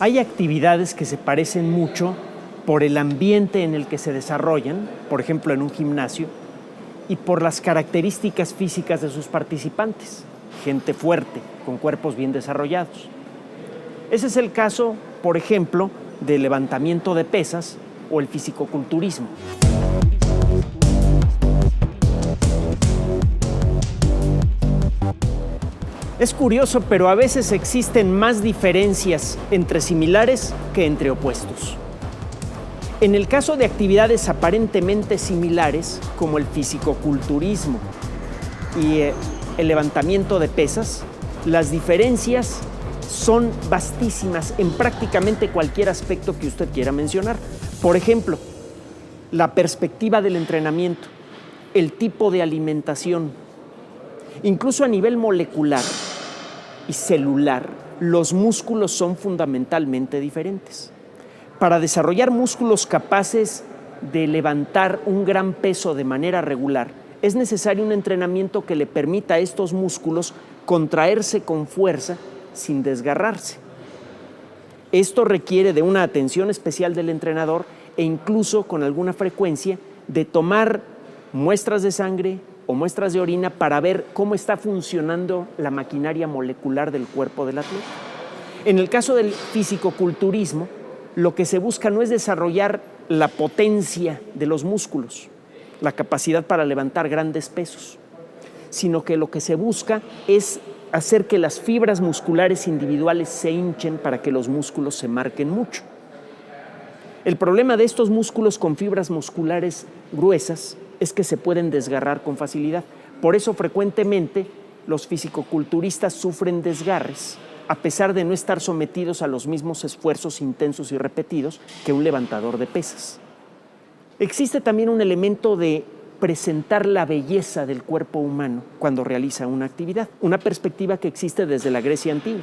Hay actividades que se parecen mucho por el ambiente en el que se desarrollan, por ejemplo en un gimnasio, y por las características físicas de sus participantes, gente fuerte, con cuerpos bien desarrollados. Ese es el caso, por ejemplo, del levantamiento de pesas o el fisicoculturismo. Es curioso, pero a veces existen más diferencias entre similares que entre opuestos. En el caso de actividades aparentemente similares, como el fisicoculturismo y el levantamiento de pesas, las diferencias son vastísimas en prácticamente cualquier aspecto que usted quiera mencionar. Por ejemplo, la perspectiva del entrenamiento, el tipo de alimentación, incluso a nivel molecular y celular, los músculos son fundamentalmente diferentes. Para desarrollar músculos capaces de levantar un gran peso de manera regular, es necesario un entrenamiento que le permita a estos músculos contraerse con fuerza sin desgarrarse. Esto requiere de una atención especial del entrenador e incluso con alguna frecuencia de tomar muestras de sangre o muestras de orina para ver cómo está funcionando la maquinaria molecular del cuerpo del atleta. En el caso del fisicoculturismo, lo que se busca no es desarrollar la potencia de los músculos, la capacidad para levantar grandes pesos, sino que lo que se busca es hacer que las fibras musculares individuales se hinchen para que los músculos se marquen mucho. El problema de estos músculos con fibras musculares gruesas es que se pueden desgarrar con facilidad. Por eso frecuentemente los fisicoculturistas sufren desgarres, a pesar de no estar sometidos a los mismos esfuerzos intensos y repetidos que un levantador de pesas. Existe también un elemento de presentar la belleza del cuerpo humano cuando realiza una actividad, una perspectiva que existe desde la Grecia antigua.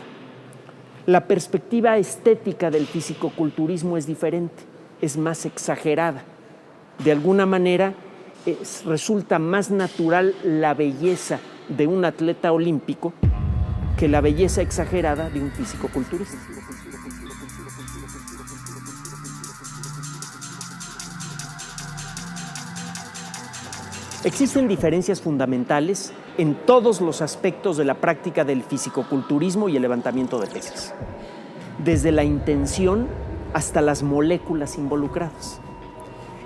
La perspectiva estética del fisicoculturismo es diferente, es más exagerada. De alguna manera resulta más natural la belleza de un atleta olímpico que la belleza exagerada de un fisicoculturista. Existen diferencias fundamentales en todos los aspectos de la práctica del fisicoculturismo y el levantamiento de pesas, desde la intención hasta las moléculas involucradas.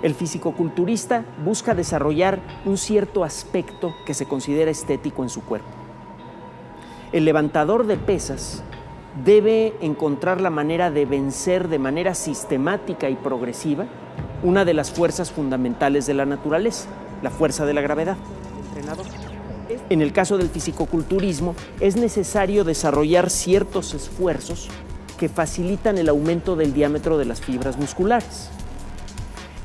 El fisicoculturista busca desarrollar un cierto aspecto que se considera estético en su cuerpo. El levantador de pesas debe encontrar la manera de vencer de manera sistemática y progresiva una de las fuerzas fundamentales de la naturaleza, la fuerza de la gravedad. En el caso del fisicoculturismo, es necesario desarrollar ciertos esfuerzos que facilitan el aumento del diámetro de las fibras musculares.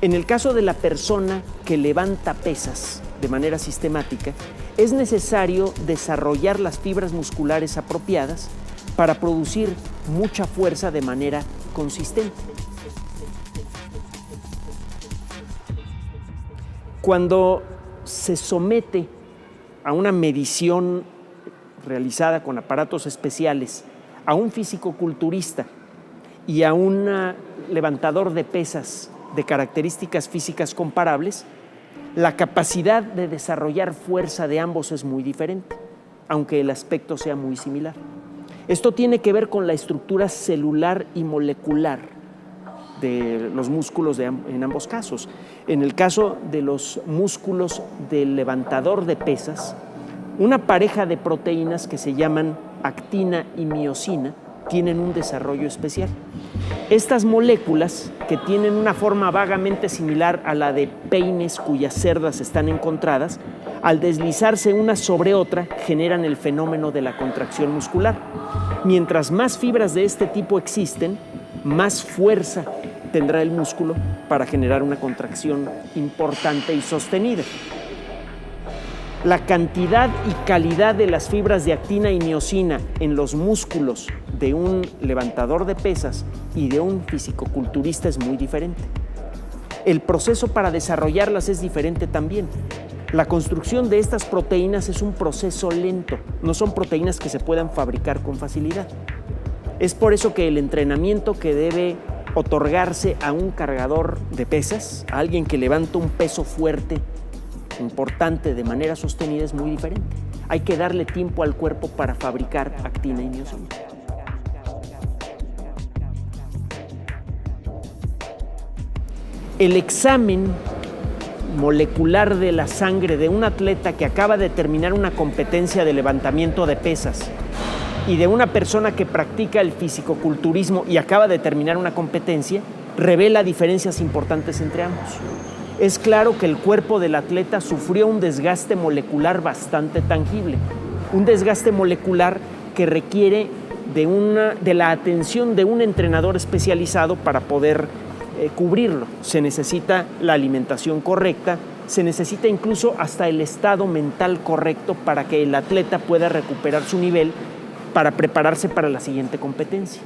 En el caso de la persona que levanta pesas de manera sistemática, es necesario desarrollar las fibras musculares apropiadas para producir mucha fuerza de manera consistente. Cuando se somete a una medición realizada con aparatos especiales a un fisicoculturista y a un levantador de pesas de características físicas comparables, la capacidad de desarrollar fuerza de ambos es muy diferente, aunque el aspecto sea muy similar. Esto tiene que ver con la estructura celular y molecular de los músculos en ambos casos. En el caso de los músculos del levantador de pesas, una pareja de proteínas que se llaman actina y miosina tienen un desarrollo especial. Estas moléculas, que tienen una forma vagamente similar a la de peines cuyas cerdas están encontradas, al deslizarse una sobre otra, generan el fenómeno de la contracción muscular. Mientras más fibras de este tipo existen, más fuerza tendrá el músculo para generar una contracción importante y sostenida. La cantidad y calidad de las fibras de actina y miosina en los músculos de un levantador de pesas y de un fisicoculturista es muy diferente. El proceso para desarrollarlas es diferente también. La construcción de estas proteínas es un proceso lento, no son proteínas que se puedan fabricar con facilidad. Es por eso que el entrenamiento que debe otorgarse a un cargador de pesas, a alguien que levanta un peso fuerte, importante, de manera sostenida, es muy diferente. Hay que darle tiempo al cuerpo para fabricar actina y miosina. El examen molecular de la sangre de un atleta que acaba de terminar una competencia de levantamiento de pesas y de una persona que practica el fisicoculturismo y acaba de terminar una competencia, revela diferencias importantes entre ambos. Es claro que el cuerpo del atleta sufrió un desgaste molecular bastante tangible, un desgaste molecular que requiere de la atención de un entrenador especializado para poder cubrirlo. Se necesita la alimentación correcta, se necesita incluso hasta el estado mental correcto para que el atleta pueda recuperar su nivel para prepararse para la siguiente competencia.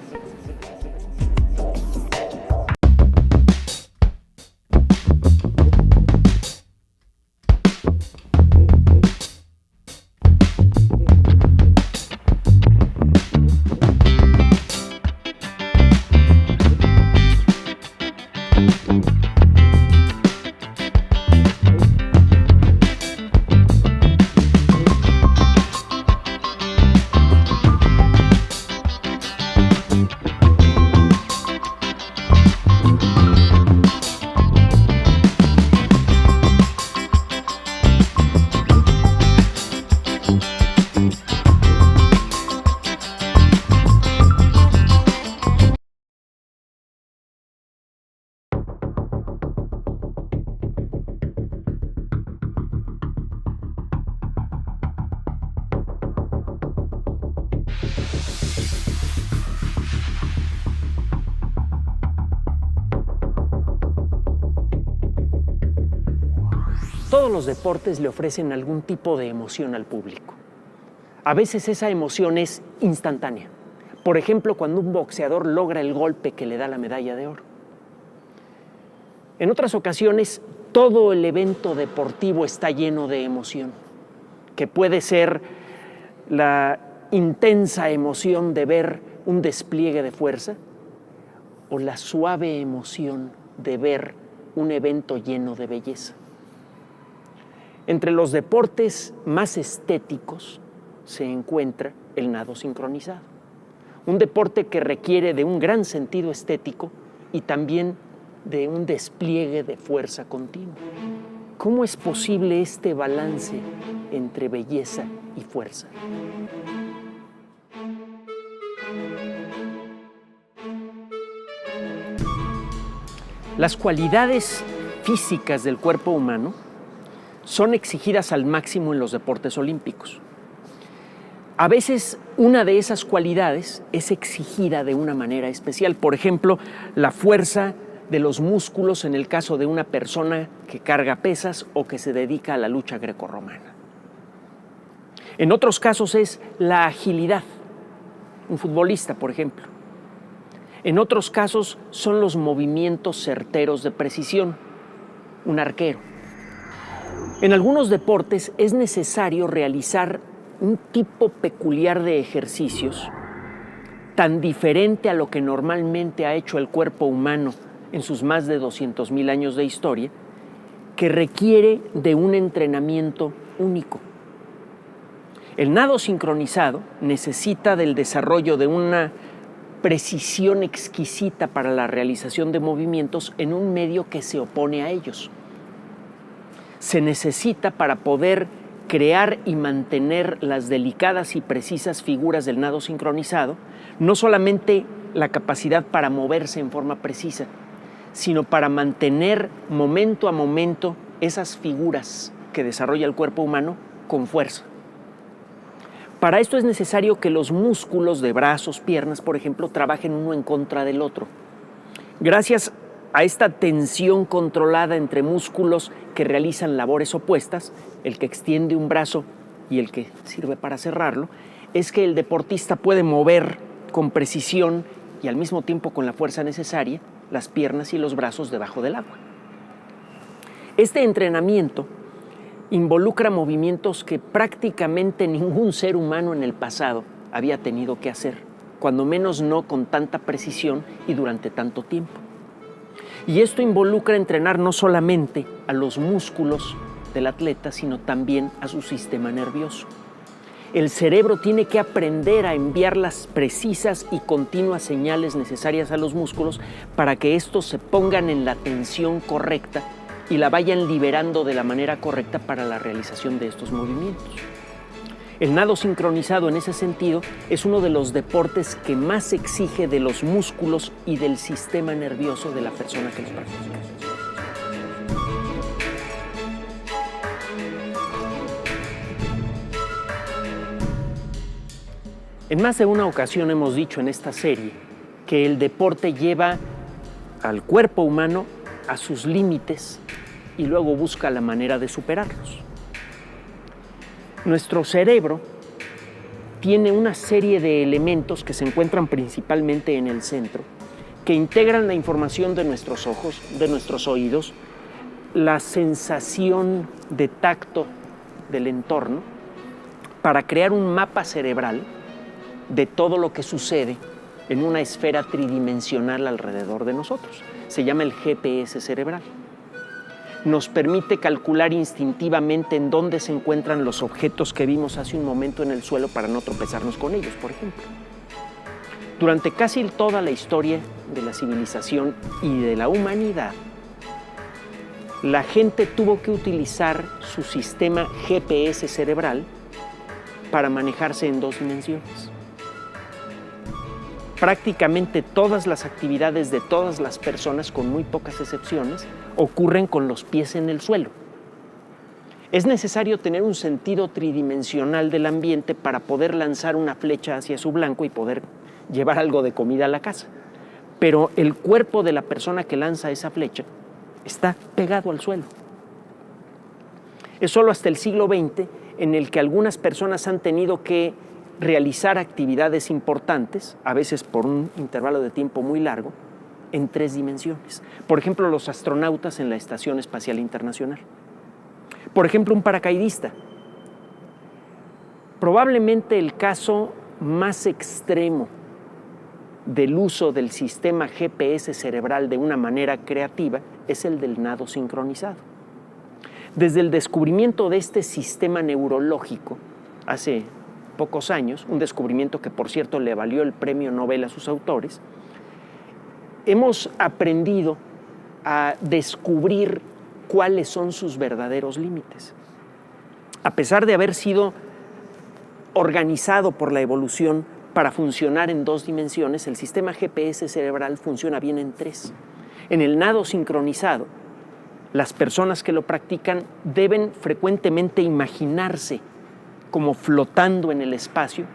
Todos los deportes le ofrecen algún tipo de emoción al público. A veces esa emoción es instantánea. Por ejemplo, cuando un boxeador logra el golpe que le da la medalla de oro. En otras ocasiones, todo el evento deportivo está lleno de emoción, que puede ser la intensa emoción de ver un despliegue de fuerza o la suave emoción de ver un evento lleno de belleza. Entre los deportes más estéticos se encuentra el nado sincronizado, un deporte que requiere de un gran sentido estético y también de un despliegue de fuerza continua. ¿Cómo es posible este balance entre belleza y fuerza? Las cualidades físicas del cuerpo humano son exigidas al máximo en los deportes olímpicos. A veces una de esas cualidades es exigida de una manera especial. Por ejemplo, la fuerza de los músculos en el caso de una persona que carga pesas o que se dedica a la lucha grecorromana. En otros casos es la agilidad, un futbolista, por ejemplo. En otros casos son los movimientos certeros de precisión, un arquero. En algunos deportes es necesario realizar un tipo peculiar de ejercicios tan diferente a lo que normalmente ha hecho el cuerpo humano en sus más de 200,000 años de historia, que requiere de un entrenamiento único. El nado sincronizado necesita del desarrollo de una precisión exquisita para la realización de movimientos en un medio que se opone a ellos. Se necesita para poder crear y mantener las delicadas y precisas figuras del nado sincronizado, no solamente la capacidad para moverse en forma precisa, sino para mantener momento a momento esas figuras que desarrolla el cuerpo humano con fuerza. Para esto es necesario que los músculos de brazos, piernas, por ejemplo, trabajen uno en contra del otro. Gracias a esta tensión controlada entre músculos que realizan labores opuestas, el que extiende un brazo y el que sirve para cerrarlo, es que el deportista puede mover con precisión y al mismo tiempo con la fuerza necesaria las piernas y los brazos debajo del agua. Este entrenamiento involucra movimientos que prácticamente ningún ser humano en el pasado había tenido que hacer cuando menos no con tanta precisión y durante tanto tiempo. Y esto involucra entrenar no solamente a los músculos del atleta, sino también a su sistema nervioso. El cerebro tiene que aprender a enviar las precisas y continuas señales necesarias a los músculos para que estos se pongan en la tensión correcta y la vayan liberando de la manera correcta para la realización de estos movimientos. El nado sincronizado, en ese sentido, es uno de los deportes que más exige de los músculos y del sistema nervioso de la persona que los practica. En más de una ocasión hemos dicho en esta serie que el deporte lleva al cuerpo humano a sus límites y luego busca la manera de superarlos. Nuestro cerebro tiene una serie de elementos que se encuentran principalmente en el centro, que integran la información de nuestros ojos, de nuestros oídos, la sensación de tacto del entorno, para crear un mapa cerebral de todo lo que sucede en una esfera tridimensional alrededor de nosotros. Se llama el GPS cerebral. Nos permite calcular instintivamente en dónde se encuentran los objetos que vimos hace un momento en el suelo para no tropezarnos con ellos, por ejemplo. Durante casi toda la historia de la civilización y de la humanidad, la gente tuvo que utilizar su sistema GPS cerebral para manejarse en dos dimensiones. Prácticamente todas las actividades de todas las personas, con muy pocas excepciones, ocurren con los pies en el suelo. Es necesario tener un sentido tridimensional del ambiente para poder lanzar una flecha hacia su blanco y poder llevar algo de comida a la casa. Pero el cuerpo de la persona que lanza esa flecha está pegado al suelo. Es solo hasta el siglo XX en el que algunas personas han tenido que realizar actividades importantes, a veces por un intervalo de tiempo muy largo, en tres dimensiones. Por ejemplo, los astronautas en la Estación Espacial Internacional. Por ejemplo, un paracaidista. Probablemente el caso más extremo del uso del sistema GPS cerebral de una manera creativa es el del nado sincronizado. Desde el descubrimiento de este sistema neurológico hace pocos años, un descubrimiento que por cierto le valió el premio Nobel a sus autores, hemos aprendido a descubrir cuáles son sus verdaderos límites. A pesar de haber sido organizado por la evolución para funcionar en dos dimensiones, el sistema GPS cerebral funciona bien en tres. En el nado sincronizado, las personas que lo practican deben frecuentemente imaginarse como flotando en el espacio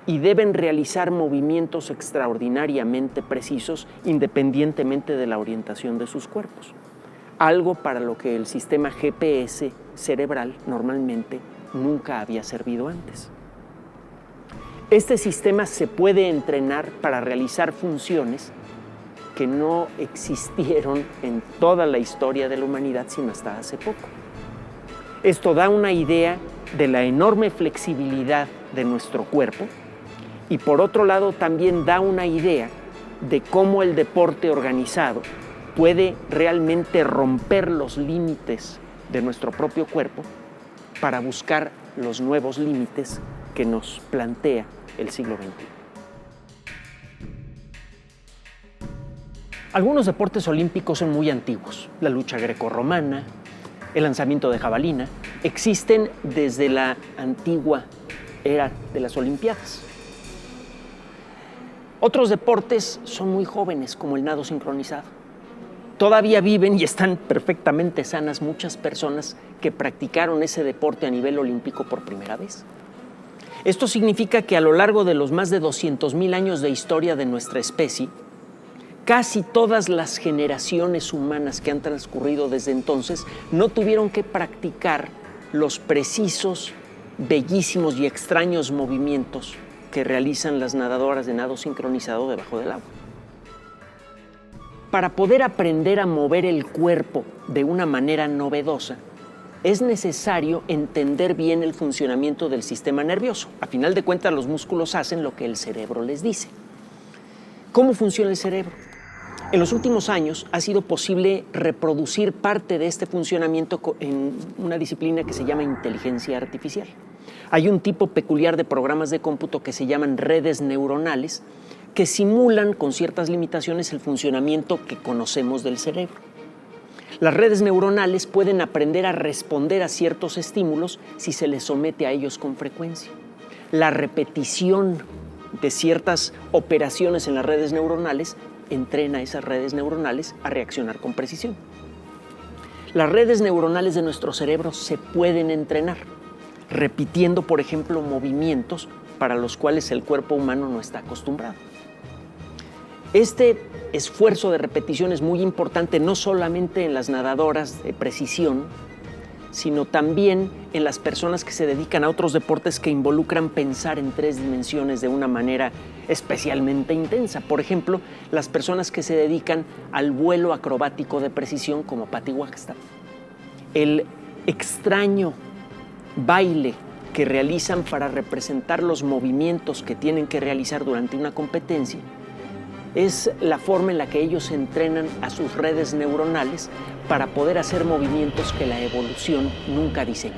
y deben realizar movimientos extraordinariamente precisos independientemente de la orientación de sus cuerpos. Algo para lo que el sistema GPS cerebral normalmente nunca había servido antes. Este sistema se puede entrenar para realizar funciones que no existieron en toda la historia de la humanidad sino hasta hace poco. Esto da una idea de la enorme flexibilidad de nuestro cuerpo y por otro lado también da una idea de cómo el deporte organizado puede realmente romper los límites de nuestro propio cuerpo para buscar los nuevos límites que nos plantea el siglo XXI. Algunos deportes olímpicos son muy antiguos. La lucha grecorromana, el lanzamiento de jabalina, existen desde la antigua era de las Olimpiadas. Otros deportes son muy jóvenes, como el nado sincronizado. Todavía viven y están perfectamente sanas muchas personas que practicaron ese deporte a nivel olímpico por primera vez. Esto significa que a lo largo de los más de 200,000 años de historia de nuestra especie, casi todas las generaciones humanas que han transcurrido desde entonces no tuvieron que practicar los precisos, bellísimos y extraños movimientos que realizan las nadadoras de nado sincronizado debajo del agua. Para poder aprender a mover el cuerpo de una manera novedosa, es necesario entender bien el funcionamiento del sistema nervioso. A final de cuentas, los músculos hacen lo que el cerebro les dice. ¿Cómo funciona el cerebro? En los últimos años ha sido posible reproducir parte de este funcionamiento en una disciplina que se llama inteligencia artificial. Hay un tipo peculiar de programas de cómputo que se llaman redes neuronales que simulan con ciertas limitaciones el funcionamiento que conocemos del cerebro. Las redes neuronales pueden aprender a responder a ciertos estímulos si se les somete a ellos con frecuencia. La repetición de ciertas operaciones en las redes neuronales entrena a esas redes neuronales a reaccionar con precisión. Las redes neuronales de nuestro cerebro se pueden entrenar, repitiendo, por ejemplo, movimientos para los cuales el cuerpo humano no está acostumbrado. Este esfuerzo de repetición es muy importante no solamente en las nadadoras de precisión, sino también en las personas que se dedican a otros deportes que involucran pensar en 3 dimensiones de una manera especialmente intensa. Por ejemplo, las personas que se dedican al vuelo acrobático de precisión como Patti Wagstaff. El extraño baile que realizan para representar los movimientos que tienen que realizar durante una competencia es la forma en la que ellos entrenan a sus redes neuronales para poder hacer movimientos que la evolución nunca diseñó.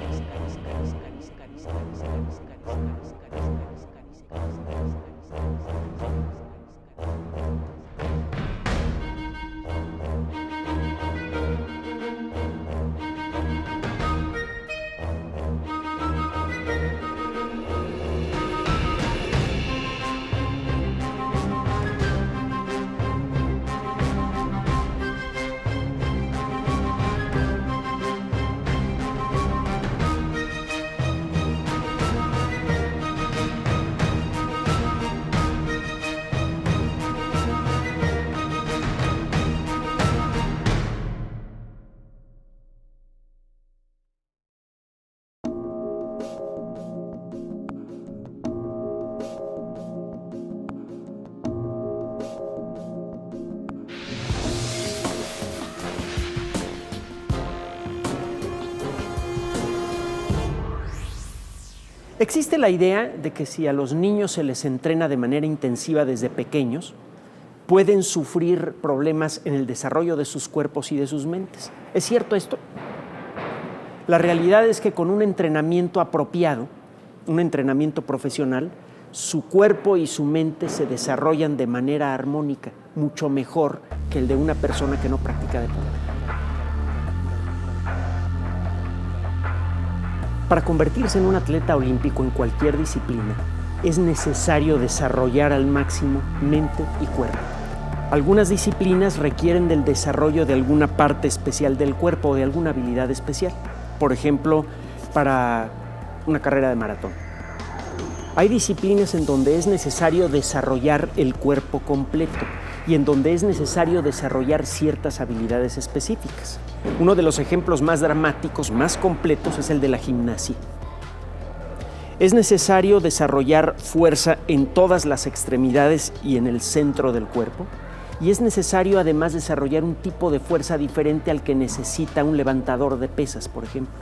Existe la idea de que si a los niños se les entrena de manera intensiva desde pequeños, pueden sufrir problemas en el desarrollo de sus cuerpos y de sus mentes. ¿Es cierto esto? La realidad es que con un entrenamiento apropiado, un entrenamiento profesional, su cuerpo y su mente se desarrollan de manera armónica, mucho mejor que el de una persona que no practica deporte. Para convertirse en un atleta olímpico en cualquier disciplina, es necesario desarrollar al máximo mente y cuerpo. Algunas disciplinas requieren del desarrollo de alguna parte especial del cuerpo o de alguna habilidad especial. Por ejemplo, para una carrera de maratón. Hay disciplinas en donde es necesario desarrollar el cuerpo completo y en donde es necesario desarrollar ciertas habilidades específicas. Uno de los ejemplos más dramáticos, más completos, es el de la gimnasia. Es necesario desarrollar fuerza en todas las extremidades y en el centro del cuerpo, y es necesario además desarrollar un tipo de fuerza diferente al que necesita un levantador de pesas, por ejemplo.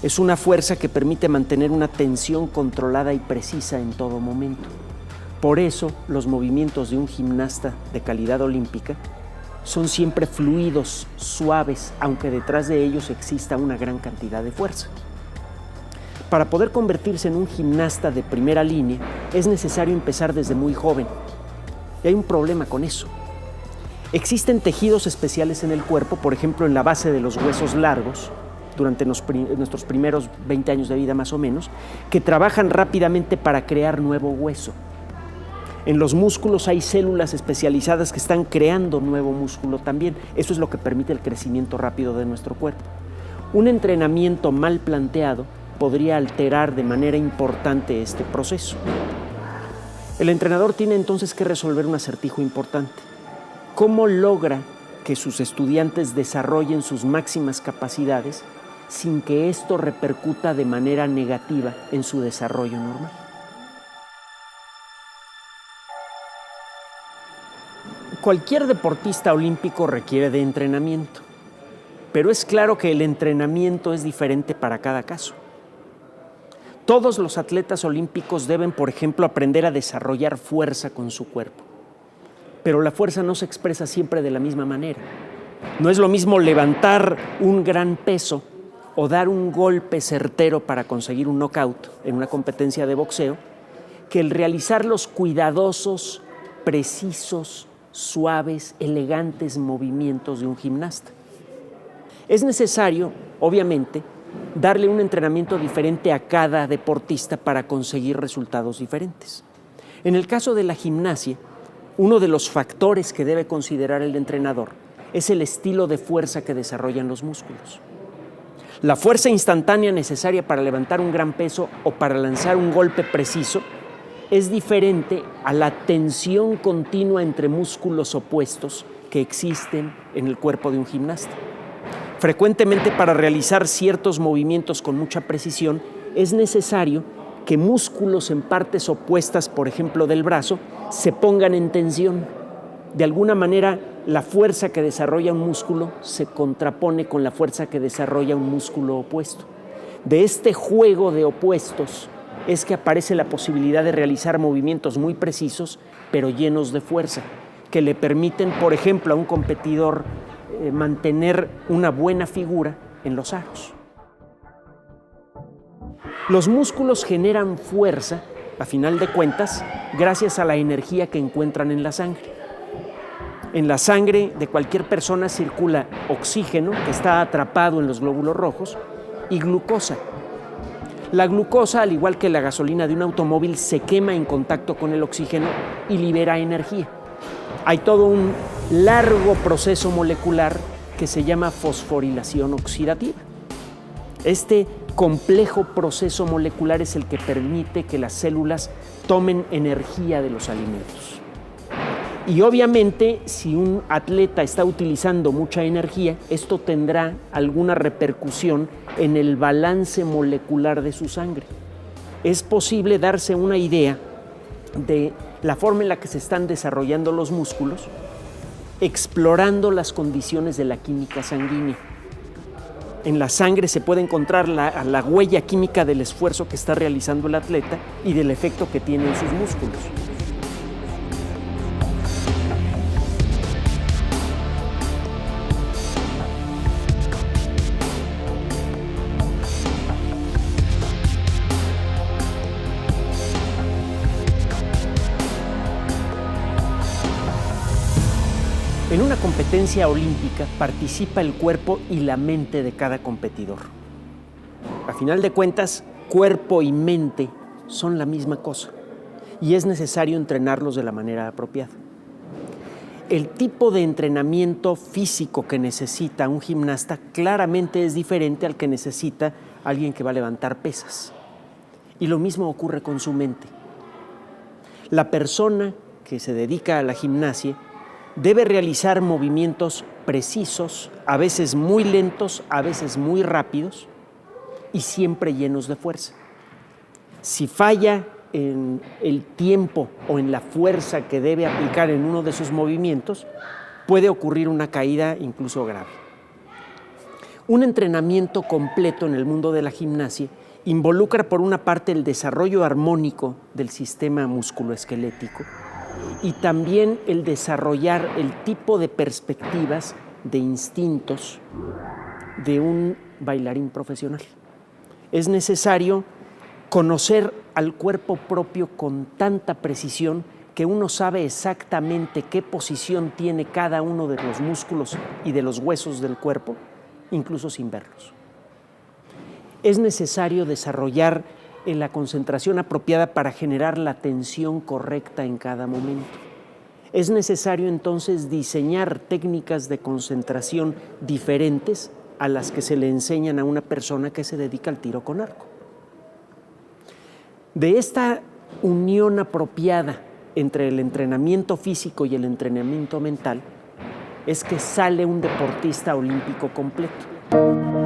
Es una fuerza que permite mantener una tensión controlada y precisa en todo momento. Por eso, los movimientos de un gimnasta de calidad olímpica son siempre fluidos, suaves, aunque detrás de ellos exista una gran cantidad de fuerza. Para poder convertirse en un gimnasta de primera línea, es necesario empezar desde muy joven. Y hay un problema con eso. Existen tejidos especiales en el cuerpo, por ejemplo, en la base de los huesos largos, durante nuestros primeros 20 años de vida más o menos, que trabajan rápidamente para crear nuevo hueso. En los músculos hay células especializadas que están creando nuevo músculo también. Eso es lo que permite el crecimiento rápido de nuestro cuerpo. Un entrenamiento mal planteado podría alterar de manera importante este proceso. El entrenador tiene entonces que resolver un acertijo importante. ¿Cómo logra que sus estudiantes desarrollen sus máximas capacidades sin que esto repercuta de manera negativa en su desarrollo normal? Cualquier deportista olímpico requiere de entrenamiento. pero es claro que el entrenamiento es diferente para cada caso. Todos los atletas olímpicos deben, por ejemplo, aprender a desarrollar fuerza con su cuerpo, pero la fuerza no se expresa siempre de la misma manera. No es lo mismo levantar un gran peso o dar un golpe certero para conseguir un knockout en una competencia de boxeo que el realizar los cuidadosos, precisos, suaves, elegantes movimientos de un gimnasta. Es necesario, obviamente, darle un entrenamiento diferente a cada deportista para conseguir resultados diferentes. En el caso de la gimnasia, uno de los factores que debe considerar el entrenador es el estilo de fuerza que desarrollan los músculos. La fuerza instantánea necesaria para levantar un gran peso o para lanzar un golpe preciso es diferente a la tensión continua entre músculos opuestos que existen en el cuerpo de un gimnasta. Frecuentemente, para realizar ciertos movimientos con mucha precisión, es necesario que músculos en partes opuestas, por ejemplo del brazo, se pongan en tensión. De alguna manera, la fuerza que desarrolla un músculo se contrapone con la fuerza que desarrolla un músculo opuesto. De este juego de opuestos es que aparece la posibilidad de realizar movimientos muy precisos, pero llenos de fuerza, que le permiten, por ejemplo, a un competidor mantener una buena figura en los aros. Los músculos generan fuerza, a final de cuentas, gracias a la energía que encuentran en la sangre. En la sangre de cualquier persona circula oxígeno, que está atrapado en los glóbulos rojos, y glucosa. La glucosa, al igual que la gasolina de un automóvil, se quema en contacto con el oxígeno y libera energía. Hay todo un largo proceso molecular que se llama fosforilación oxidativa. Este complejo proceso molecular es el que permite que las células tomen energía de los alimentos. Y obviamente, si un atleta está utilizando mucha energía, esto tendrá alguna repercusión en el balance molecular de su sangre. Es posible darse una idea de la forma en la que se están desarrollando los músculos, explorando las condiciones de la química sanguínea. En la sangre se puede encontrar la huella química del esfuerzo que está realizando el atleta y del efecto que tiene en sus músculos. En una competencia olímpica participa el cuerpo y la mente de cada competidor. A final de cuentas, cuerpo y mente son la misma cosa y es necesario entrenarlos de la manera apropiada. El tipo de entrenamiento físico que necesita un gimnasta claramente es diferente al que necesita alguien que va a levantar pesas. Y lo mismo ocurre con su mente. La persona que se dedica a la gimnasia debe realizar movimientos precisos, a veces muy lentos, a veces muy rápidos y siempre llenos de fuerza. Si falla en el tiempo o en la fuerza que debe aplicar en uno de sus movimientos, puede ocurrir una caída incluso grave. Un entrenamiento completo en el mundo de la gimnasia involucra por una parte el desarrollo armónico del sistema musculoesquelético y también el desarrollar el tipo de perspectivas, de instintos de un bailarín profesional. Es necesario conocer al cuerpo propio con tanta precisión que uno sabe exactamente qué posición tiene cada uno de los músculos y de los huesos del cuerpo, incluso sin verlos. Es necesario desarrollar la concentración apropiada para generar la tensión correcta en cada momento. Es necesario entonces diseñar técnicas de concentración diferentes a las que se le enseñan a una persona que se dedica al tiro con arco. De esta unión apropiada entre el entrenamiento físico y el entrenamiento mental es que sale un deportista olímpico completo.